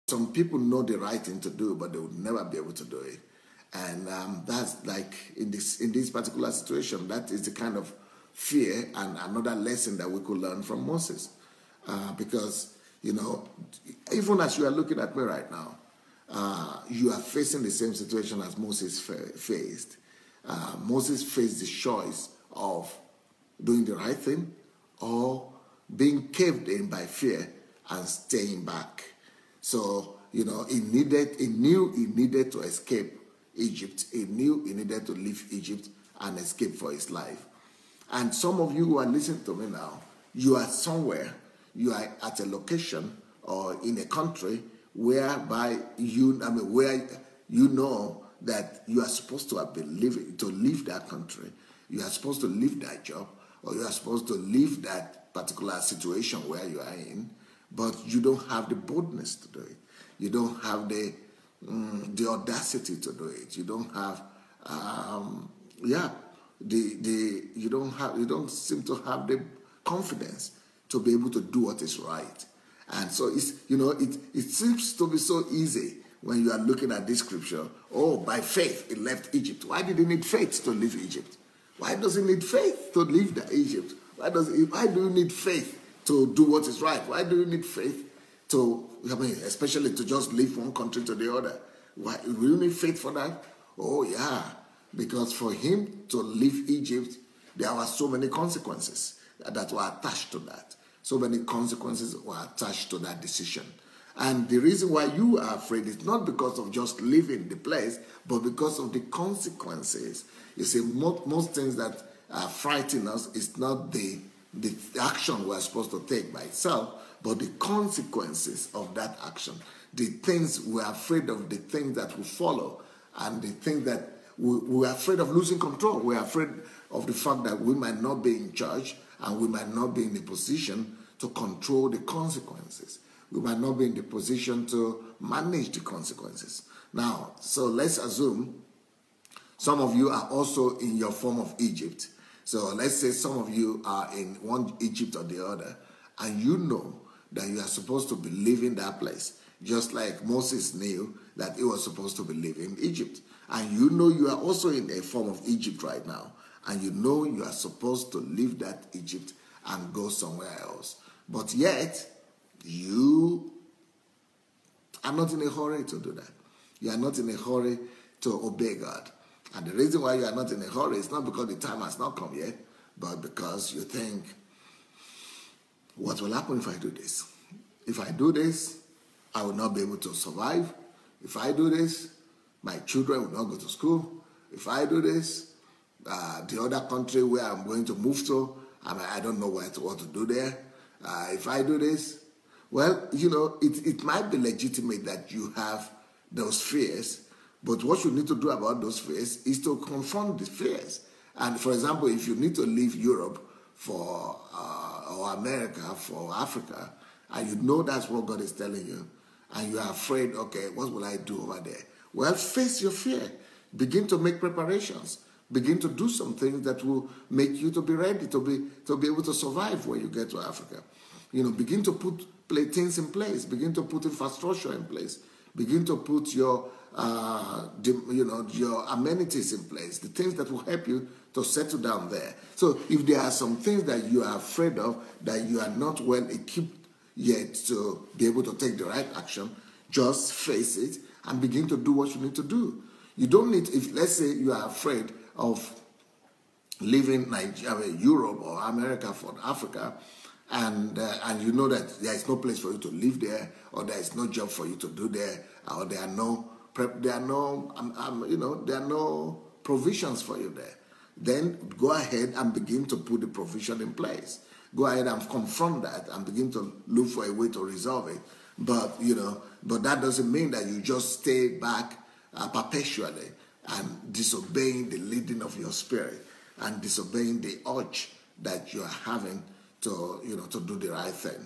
some people know the right thing to do, but they would never be able to do it. And that's like in this particular situation, that is the kind of fear and another lesson that we could learn from Moses. Because, even as you are looking at me right now, you are facing the same situation as Moses faced. Moses faced the choice of doing the right thing or being caved in by fear and staying back. So, he knew he needed to escape Egypt. He knew he needed to leave Egypt and escape for his life. And some of you who are listening to me now, you are somewhere, you are at a location or in a country whereby where you know that you are supposed to have been living, to leave that country. You are supposed to leave that job, or you are supposed to leave that particular situation where you are in, but you don't have the boldness to do it. You don't have the audacity to do it. You don't have, you don't seem to have the confidence to be able to do what is right. And so it seems to be so easy when you are looking at this scripture. Oh, by faith he left Egypt. Why did he need faith to leave Egypt? Why does he need faith to leave Egypt? Why do you need faith to do what is right? Why do you need faith to, especially to just leave one country to the other? Why will you need faith for that? Oh yeah, because for him to leave Egypt, there were so many consequences that were attached to that. So many consequences were attached to that decision. And the reason why you are afraid is not because of just leaving the place, but because of the consequences. You see, most things that frighten us is not the action we're supposed to take by itself, but the consequences of that action. The things we're afraid of, the things that will follow, and the things that we're afraid of losing control. We're afraid of the fact that we might not be in charge and we might not be in the position to control the consequences. We might not be in the position to manage the consequences. Now, so let's assume some of you are also in your form of Egypt. So let's say some of you are in one Egypt or the other, and you know that you are supposed to be leaving that place, just like Moses knew that he was supposed to be leaving Egypt. And you know you are also in a form of Egypt right now, and you know you are supposed to leave that Egypt and go somewhere else. But yet, you are not in a hurry to do that. You are not in a hurry to obey God. And the reason why you are not in a hurry is not because the time has not come yet, but because you think, what will happen if I do this? If I do this, I will not be able to survive. If I do this, my children will not go to school. If I do this, the other country where I'm going to move to, I don't know what to do there. If I do this, well, it might be legitimate that you have those fears, but what you need to do about those fears is to confront the fears. And for example, if you need to leave Europe or America for Africa, and you know that's what God is telling you, and you are afraid, okay, what will I do over there? Well, face your fear. Begin to make preparations. Begin to do some things that will make you to be ready to be able to survive when you get to Africa. Begin to put things in place. Begin to put infrastructure in place. Begin to put your your amenities in place. The things that will help you to settle down there. So if there are some things that you are afraid of, that you are not well equipped yet to be able to take the right action, just face it and begin to do what you need to do. You don't need, if let's say you are afraid of leaving Europe or America for Africa, and you know that there is no place for you to live there, or there is no job for you to do there, or there are no provisions for you there. Then go ahead and begin to put the provision in place. Go ahead and confront that and begin to look for a way to resolve it. But that doesn't mean that you just stay back perpetually and disobeying the leading of your spirit and disobeying the urge that you are having to do the right thing.